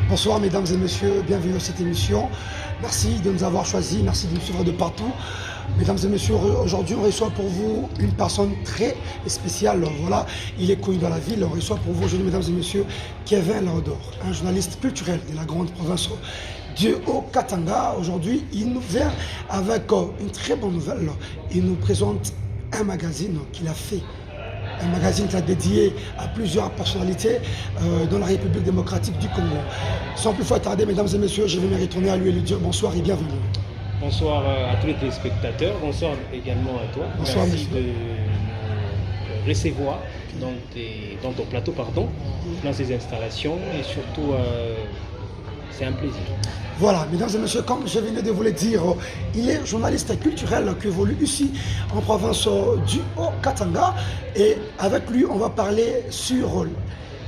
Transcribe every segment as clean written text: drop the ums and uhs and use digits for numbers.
Bonsoir mesdames et messieurs, bienvenue dans cette émission. Merci de nous avoir choisis, merci de nous suivre de partout. Mesdames et messieurs, aujourd'hui on reçoit pour vous une personne très spéciale. Voilà, il est connu dans la ville. On reçoit pour vous aujourd'hui, mesdames et messieurs, Kevin Larodor, un journaliste culturel de la grande province du Haut-Katanga. Aujourd'hui, il nous vient avec une très bonne nouvelle. Il nous présente un magazine qu'il a fait. Un magazine qui a dédié à plusieurs personnalités dans la République démocratique du Congo. Sans plus tarder, mesdames et messieurs, je vais me retourner à lui et lui dire bonsoir et bienvenue. Bonsoir à tous les téléspectateurs, bonsoir également à toi. Bonsoir, merci monsieur. de nous recevoir dans ton plateau, dans ces installations et surtout, c'est un plaisir. Voilà, mesdames et messieurs, comme je venais de vous le dire, il est journaliste culturel qui évolue ici en province du Haut-Katanga. Et avec lui, on va parler sur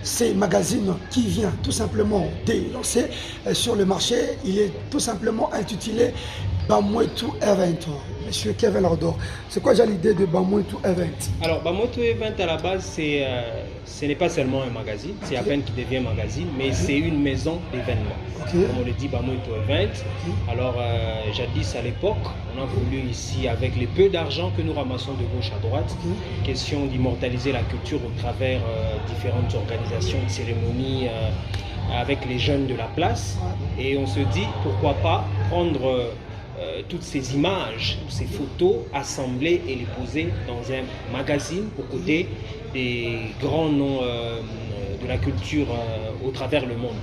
ces magazines qui vient tout simplement de lancer sur le marché. Il est tout simplement intitulé Bamwetu Event. Monsieur Kevin Larodor, c'est quoi déjà l'idée de Bamwetu Event? Alors, Bamwetu Event à la base, ce n'est pas seulement un magazine, c'est à peine qu'il devient magazine, mais c'est une maison d'événements. Comme on le dit, Bamwetu Event. Alors, jadis à l'époque, on a voulu ici, avec les peu d'argent que nous ramassons de gauche à droite, question d'immortaliser la culture au travers différentes organisations, cérémonies avec les jeunes de la place. Et on se dit, pourquoi pas prendre toutes ces images, ces photos, assembler et les poser dans un magazine aux côtés des grands noms de la culture au travers le monde.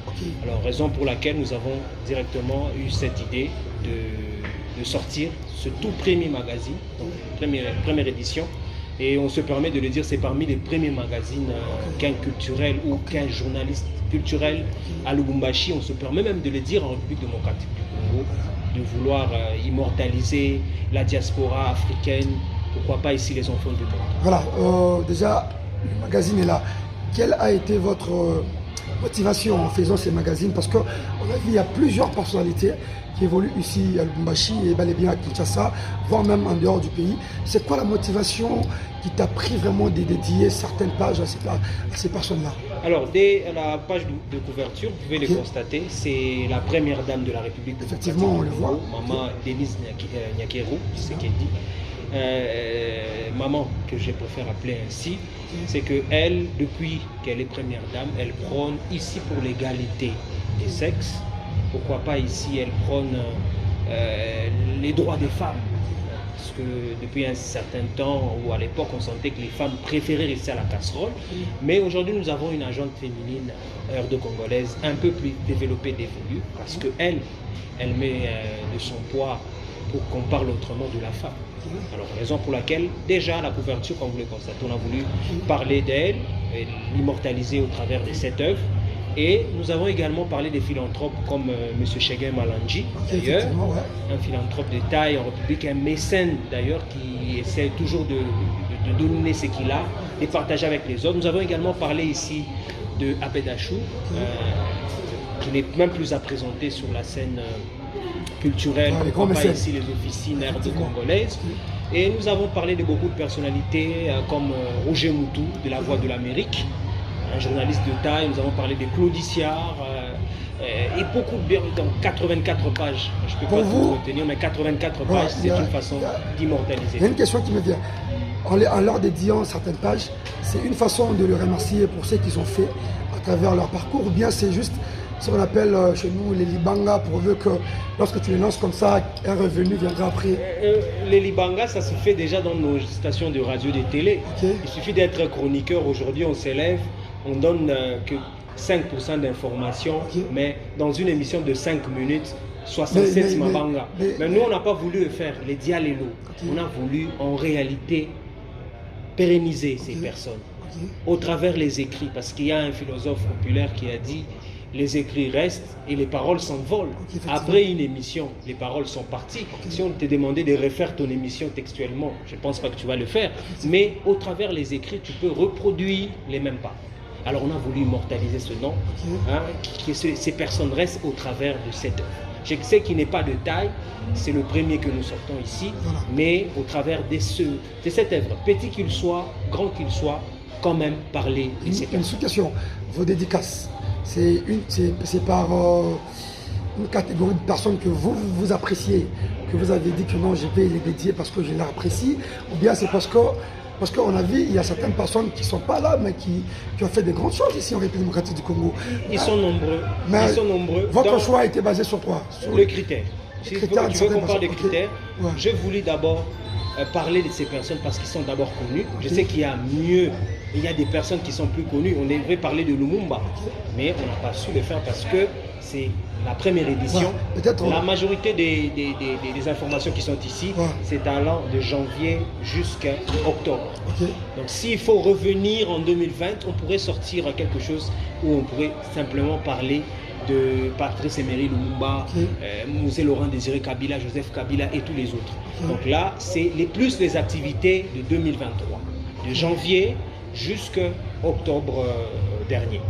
Alors, raison pour laquelle nous avons directement eu cette idée de sortir ce tout premier magazine, donc première édition. Et on se permet de le dire, c'est parmi les premiers magazines qu'un culturel ou qu'un journaliste culturel à Lubumbashi, on se permet même de le dire en République démocratique du Congo, de vouloir immortaliser la diaspora africaine, pourquoi pas ici les enfants du monde. Voilà, déjà, le magazine est là. Quelle a été votre motivation en faisant ces magazines? Parce qu'on a vu, il y a plusieurs personnalités qui évoluent ici à Lubumbashi et bel et bien à Kinshasa, voire même en dehors du pays. C'est quoi la motivation qui t'a pris vraiment de dédier certaines pages à ces personnes-là? Alors, dès la page de couverture, vous pouvez le constater, c'est la première dame de la République. Effectivement, on le voit. Maman Denise Nyakeru, c'est qu'elle dit. Maman, que je préfère appeler ainsi, c'est qu'elle, depuis qu'elle est première dame, elle prône ici pour l'égalité des sexes. Pourquoi pas ici, elle prône les droits des femmes. Parce que depuis un certain temps, ou à l'époque, on sentait que les femmes préféraient rester à la casserole. Mais aujourd'hui, nous avons une agente féminine, heure de congolaise, un peu plus développée, d'évoluer, parce qu'elle met de son poids pour qu'on parle autrement de la femme. Alors, raison pour laquelle, déjà, la couverture, comme vous le constatez, on a voulu parler d'elle, l'immortaliser au travers de cette œuvre. Et nous avons également parlé des philanthropes comme M. Shegen Malanji, d'ailleurs, un philanthrope de taille en République, un mécène d'ailleurs qui essaie toujours de donner ce qu'il a, de partager avec les autres. Nous avons également parlé ici de Abedachou, qui n'est même plus à présenter sur la scène culturelle, pourquoi pas ici les officines de congolaises. Et nous avons parlé de beaucoup de personnalités comme Roger Moutou, de La Voix de l'Amérique, un journaliste de taille. Nous avons parlé de Claudiciard et beaucoup de donc 84 pages. Je ne peux pas tout retenir, mais 84 pages, c'est une façon d'immortaliser. Il y a une question qui me vient. En leur dédiant certaines pages, c'est une façon de les remercier pour ce qu'ils ont fait à travers leur parcours, ou bien c'est juste ce qu'on appelle chez nous les libanga, pourvu que lorsque tu les lances comme ça, un revenu viendra après? Les libanga, ça se fait déjà dans nos stations de radio et de télé. Il suffit d'être chroniqueur. Aujourd'hui, on s'élève, on donne que 5% d'informations, mais dans une émission de 5 minutes, 67 mabanga. Mais nous, on n'a pas voulu le faire, les dialélo. On a voulu en réalité pérenniser ces personnes au travers les écrits, parce qu'il y a un philosophe populaire qui a dit: les écrits restent et les paroles s'envolent. Après une émission, les paroles sont parties. Si on te demandait de refaire ton émission textuellement, je ne pense pas que tu vas le faire, mais au travers les écrits, tu peux reproduire les mêmes pas. Alors on a voulu immortaliser ce nom, que ces personnes restent au travers de cette œuvre. Je sais qu'il n'est pas de taille, c'est le premier que nous sortons ici, mais au travers de cette œuvre, petit qu'il soit, grand qu'il soit, quand même parler de ces personnes. Une sous-question, vos dédicaces, c'est par une catégorie de personnes que vous appréciez, que vous avez dit que non, je vais les dédier parce que je les apprécie, ou bien c'est parce qu'on a vu, il y a certaines personnes qui ne sont pas là, mais qui ont fait de grandes choses ici en République démocratique du Congo. Ils sont nombreux. Mais Ils sont nombreux. Votre choix a été basé sur quoi? Sur le critère. Si tu veux qu'on parle des critères, Ouais. je voulais d'abord parler de ces personnes parce qu'ils sont d'abord connus. Je sais qu'il y a mieux, il y a des personnes qui sont plus connues. On devrait parler de Lumumba, mais on n'a pas su le faire parce que c'est la première édition. Ouais, la majorité des informations qui sont ici, ouais, c'est allant de janvier jusqu'à octobre. Okay. Donc s'il faut revenir en 2020, on pourrait sortir quelque chose où on pourrait simplement parler de Patrice Emery Lumumba, Mosé Laurent Désiré Kabila, Joseph Kabila et tous les autres. Donc là, c'est plus les activités de 2023, de janvier jusqu'à octobre dernier.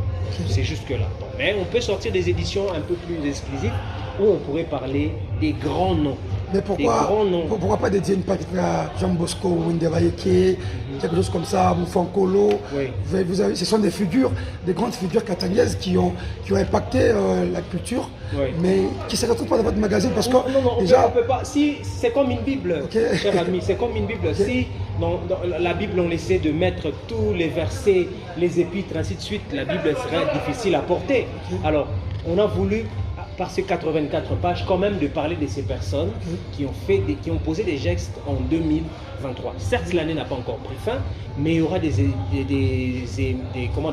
C'est jusque là. Mais on peut sortir des éditions un peu plus exclusives où on pourrait parler des grands noms. Mais pourquoi pas dédier une partie à Jean Bosco, Windebayeke, quelque chose comme ça, Moufankolo? Oui. Ce sont des figures, des grandes figures katangaises qui ont impacté la culture, oui, mais qui ne se retrouvent pas dans votre magazine parce que non, déjà... on peut pas. Si, c'est comme une Bible, cher ami, c'est comme une Bible. Si dans la Bible on essaie de mettre tous les versets, les épîtres, ainsi de suite, la Bible serait difficile à porter. Alors, on a voulu, par ces 84 pages, quand même de parler de ces personnes qui ont posé des gestes en 2023. Certes, l'année n'a pas encore pris fin, mais il y aura des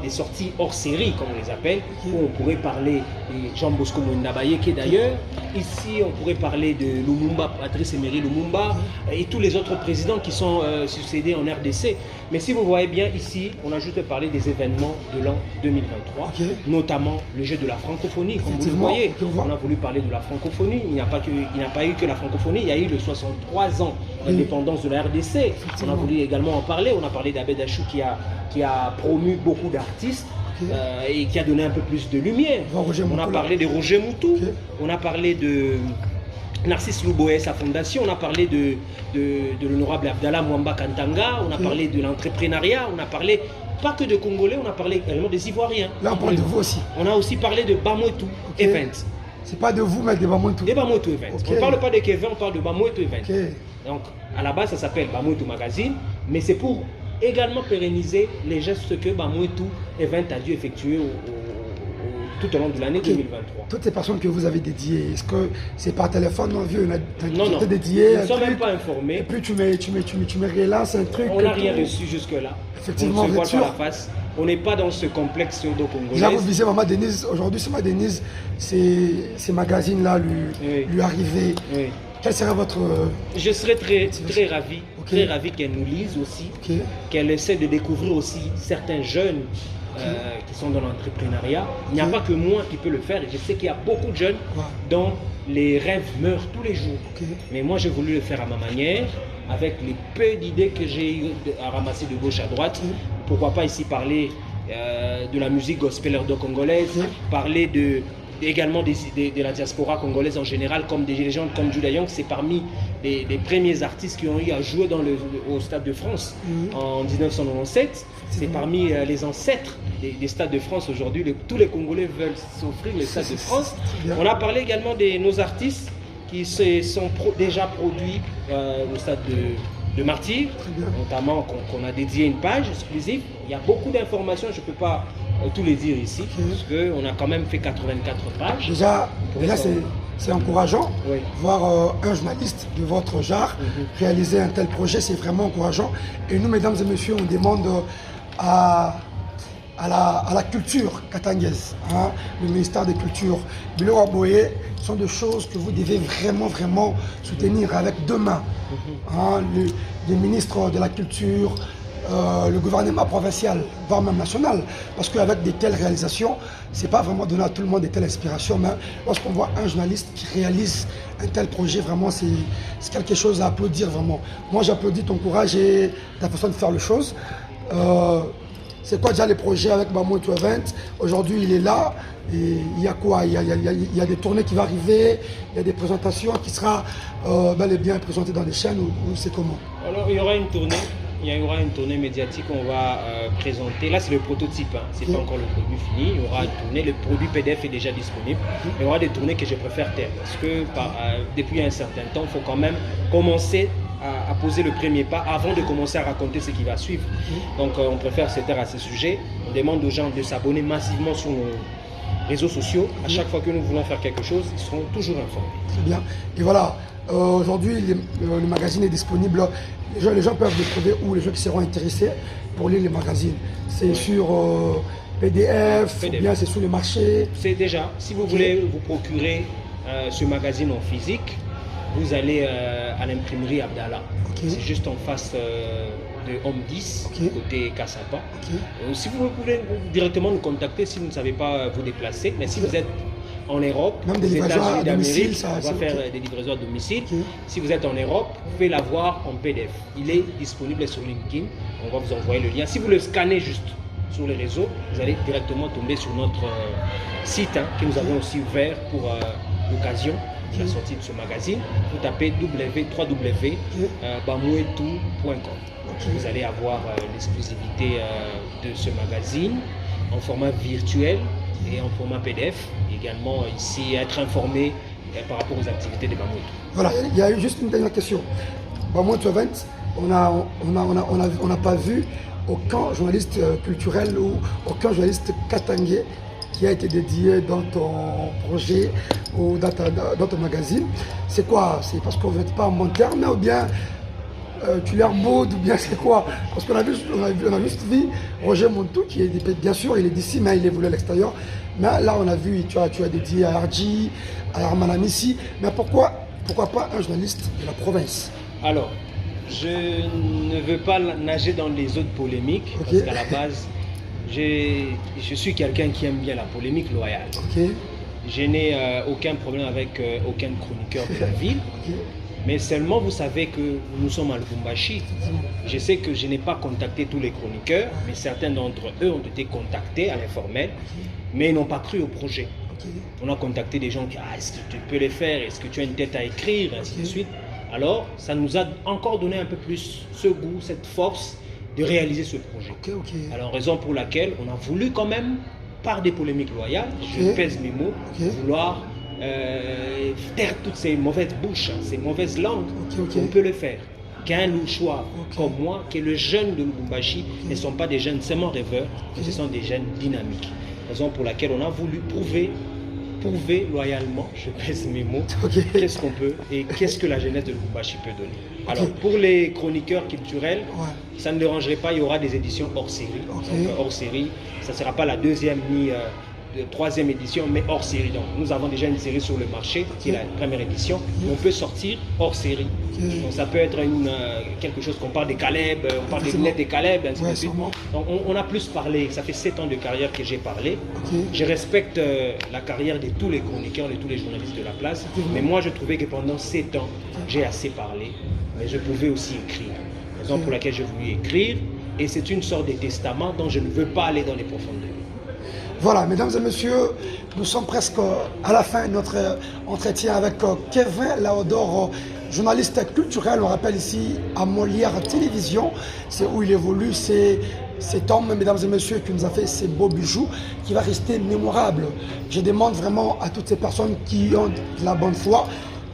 sorties hors série, comme on les appelle, où on pourrait parler de Jean Bosco Mundabayeke d'ailleurs. Ici, on pourrait parler de Lumumba, Patrice Emery Lumumba, et tous les autres présidents qui sont succédés en RDC. Mais si vous voyez bien ici, on a juste parlé des événements de l'an 2023, notamment le jeu de la francophonie, comme vous le voyez. On a voulu parler de la francophonie, il n'y a pas eu que la francophonie, il y a eu le 63 ans d'indépendance de la RDC. On a voulu également en parler, on a parlé d'Abed Achou qui a promu beaucoup d'artistes. Et qui a donné un peu plus de lumière. On a parlé de Roger Moutou, on a parlé de Narcisse Louboé, sa fondation, on a parlé de l'honorable Abdallah Mwamba Kantanga, on a parlé de l'entrepreneuriat, on a parlé pas que de Congolais, on a parlé également des Ivoiriens. Là on parle de vous aussi. On a aussi parlé de Bamotou Event. C'est pas de vous mais de Bamotou. De Bamotou Event. On ne parle pas de Kevin, on parle de Bamotou Event. Donc à la base ça s'appelle Bamotou Magazine, mais c'est pour également pérenniser les gestes que Bamotou Event a dû effectuer tout au long de l'année 2023. Toutes ces personnes que vous avez dédiées, est-ce que c'est par téléphone? Non, non, dédié, nous ne sommes même pas informés. Et puis tu me relances un truc. On n'a rien reçu jusque-là. Effectivement, on ne se voit pas la face. On n'est pas dans ce complexe pseudo-congolais. Là, vous visez Maman Denise. Aujourd'hui, c'est Maman Denise. Ces magazines-là lui arrivaient. Oui. Quel serait votre... Je serais très ravi qu'elle nous lise aussi, qu'elle essaie de découvrir aussi certains jeunes qui sont dans l'entrepreneuriat. Il n'y a pas que moi qui peux le faire. Je sais qu'il y a beaucoup de jeunes dont les rêves meurent tous les jours. Mais moi, j'ai voulu le faire à ma manière, avec les peu d'idées que j'ai eu à ramasser de gauche à droite. Pourquoi pas ici parler de la musique gospel congolaise, parler également de la diaspora congolaise en général, comme des légendes comme Judah Young. C'est parmi les premiers artistes qui ont eu à jouer au Stade de France en 1997. C'est parmi les ancêtres des Stades de France aujourd'hui. Tous les Congolais veulent s'offrir le Stade de France. On a parlé également de nos artistes qui se sont déjà produits au Stade de Martyrs, notamment qu'on a dédié une page exclusive. Il y a beaucoup d'informations, je ne peux pas tous les dire ici, parce qu'on a quand même fait 84 pages. Déjà c'est encourageant. Voir un journaliste de votre genre réaliser un tel projet, c'est vraiment encourageant. Et nous, mesdames et messieurs, on demande à la culture katangaise, le ministère des Cultures, Biloko Boye, sont des choses que vous devez vraiment soutenir avec deux mains. Les ministres de la Culture, le gouvernement provincial, voire même national, parce qu'avec de telles réalisations, c'est pas vraiment donner à tout le monde de telles inspirations, mais lorsqu'on voit un journaliste qui réalise un tel projet, vraiment c'est quelque chose à applaudir vraiment. Moi j'applaudis ton courage et ta façon de faire les choses. C'est quoi déjà les projets avec Bamotou Event? Aujourd'hui il est là, et il y a quoi? Il y a des tournées qui vont arriver, il y a des présentations qui sera bel et bien présentées dans les chaînes, ou c'est comment? Alors il y aura une tournée. il y aura une tournée médiatique, on va présenter, là c'est le prototype, hein. C'est pas encore le produit fini, il y aura une tournée, le produit PDF est déjà disponible, il y aura des tournées que je préfère taire parce que depuis un certain temps, il faut quand même commencer à poser le premier pas avant de commencer à raconter ce qui va suivre. Donc on préfère se taire à ce sujet, on demande aux gens de s'abonner massivement sur nos réseaux sociaux, à chaque fois que nous voulons faire quelque chose, ils seront toujours informés. Très bien, et voilà, aujourd'hui le magazine est disponible. Les gens peuvent le trouver où, les gens qui seront intéressés pour lire les magazines. C'est sur PDF, ou bien c'est sur le marché. C'est déjà, si vous voulez vous procurer ce magazine en physique, vous allez à l'imprimerie Abdallah. C'est juste en face de Homme 10, côté Kassapan. Si vous pouvez directement nous contacter si vous ne savez pas vous déplacer, mais si vous êtes en Europe, même des livraisons à domicile, on va faire des livraisons à domicile. Si vous êtes en Europe, vous pouvez l'avoir en PDF. Il est disponible sur LinkedIn. On va vous envoyer le lien. Si vous le scannez juste sur les réseaux, vous allez directement tomber sur notre site que nous avons aussi ouvert pour l'occasion de la sortie de ce magazine. Vous tapez www.bamouetou.com. Vous allez avoir l'exclusivité de ce magazine en format virtuel et en format PDF. Également ici être informé par rapport aux activités de Bamouetou. Voilà, il y a eu juste une dernière question. Bamouetou Event, on n'a pas vu aucun journaliste culturel ou aucun journaliste katangais qui a été dédié dans ton projet ou dans ton magazine. C'est quoi? C'est parce qu'on ne veut pas en bon terme ou bien tu l'air mode ou bien c'est quoi? Parce qu'on a juste vu Roger Montou qui est bien sûr il est d'ici mais il évolue à l'extérieur. Mais là on a vu tu as dédié à RG, à Arman ici. Mais pourquoi pas un journaliste de la province? Alors, je ne veux pas nager dans les autres polémiques parce qu'à la base je suis quelqu'un qui aime bien la polémique loyale. Je n'ai aucun problème avec aucun chroniqueur de la ville. Mais seulement, vous savez que nous sommes à Lubumbashi. Je sais que je n'ai pas contacté tous les chroniqueurs, mais certains d'entre eux ont été contactés à l'informel, mais ils n'ont pas cru au projet. On a contacté des gens qui disent est-ce que tu peux les faire, est-ce que tu as une tête à écrire, ainsi de suite. Alors, ça nous a encore donné un peu plus ce goût, cette force de réaliser ce projet. Alors, raison pour laquelle on a voulu quand même, par des polémiques loyales, je pèse mes mots, vouloir taire toutes ces mauvaises bouches, ces mauvaises langues, on peut le faire. Qu'un louchois comme moi, que les jeunes de Lubumbashi ne sont pas des jeunes seulement rêveurs, mais ce sont des jeunes dynamiques. Raison pour laquelle on a voulu prouver loyalement, je pèse mes mots, qu'est-ce qu'on peut et qu'est-ce que la jeunesse de Lubumbashi peut donner. Alors pour les chroniqueurs culturels, ça ne dérangerait pas, il y aura des éditions hors série. Donc hors série, ça ne sera pas la deuxième ni troisième édition, mais hors série. Donc, nous avons déjà une série sur le marché, qui est la première édition. On peut sortir hors série. Donc, ça peut être quelque chose qu'on parle des Caleb, on parle des lunettes des Caleb, ainsi de suite. Donc, on a plus parlé. Ça fait 7 ans de carrière que j'ai parlé. Je respecte la carrière de tous les chroniqueurs, de tous les journalistes de la place. Mais moi, je trouvais que pendant 7 ans, j'ai assez parlé, mais je pouvais aussi écrire. Raison pour laquelle j'ai voulu écrire. Et c'est une sorte de testament dont je ne veux pas aller dans les profondeurs. Voilà, mesdames et messieurs, nous sommes presque à la fin de notre entretien avec Kevin Laodore, journaliste culturel, on rappelle ici à Molière Télévision, c'est où il évolue, c'est cet homme, mesdames et messieurs, qui nous a fait ces beaux bijoux, qui va rester mémorable. Je demande vraiment à toutes ces personnes qui ont de la bonne foi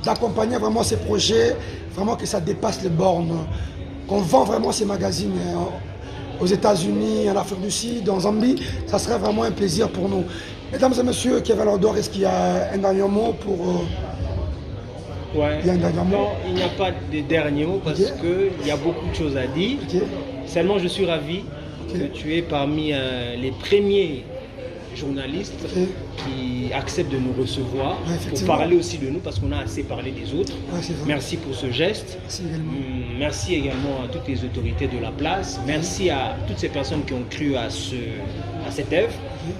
d'accompagner vraiment ces projets, vraiment que ça dépasse les bornes, qu'on vend vraiment ces magazines aux États-Unis, en Afrique du Sud, en Zambie, ça serait vraiment un plaisir pour nous. Mesdames et messieurs, Kevin Laodore, est-ce qu'il y a un dernier mot pour... Il y a un dernier mot? Non, il n'y a pas de dernier mot parce qu'il y a beaucoup de choses à dire. Seulement, je suis ravi que tu es parmi les premiers journalistes qui acceptent de nous recevoir pour parler aussi de nous parce qu'on a assez parlé des autres. Merci pour ce geste. Merci également à toutes les autorités de la place. Merci à toutes ces personnes qui ont cru à cette œuvre,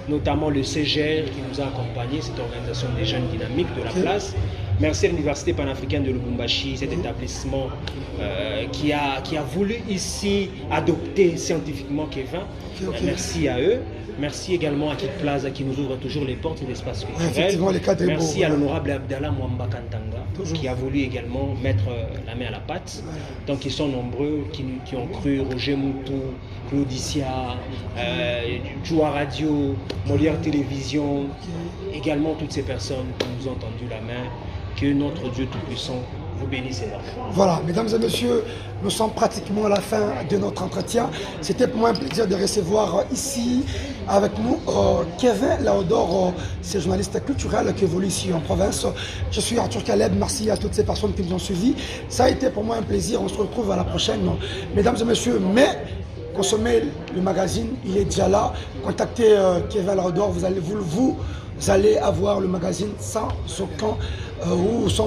notamment le CGR qui nous a accompagnés, cette organisation des jeunes dynamiques de la place. Merci à l'Université panafricaine de Lubumbashi, cet établissement qui a voulu ici adopter scientifiquement Kevin. Merci à eux. Merci également à Kid Plaza qui nous ouvre toujours les porte l'espace culturel. Effectivement, les cadres est beau, Merci à voilà. l'honorable Abdallah Mwamba Kantanga, Toujours. qui a voulu également mettre la main à la pâte. Voilà. Donc ils sont nombreux qui ont cru, Roger Moutou, Claudicia, Joua Radio, Molière Télévision, également toutes ces personnes qui nous ont tendu la main. Que notre Dieu Tout-Puissant vous bénisse énormément. Voilà, mesdames et messieurs, nous sommes pratiquement à la fin de notre entretien. C'était pour moi un plaisir de recevoir ici avec nous Kevin Laodor, c'est journaliste culturel qui évolue ici en province. Je suis Arthur Caleb, merci à toutes ces personnes qui nous ont suivis. Ça a été pour moi un plaisir, on se retrouve à la prochaine. Mesdames et messieurs, mais consommez le magazine, il est déjà là. Contactez Kevin Laodor, vous allez avoir le magazine sans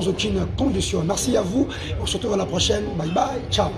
aucune condition. Merci à vous, on se retrouve à la prochaine. Bye bye, ciao.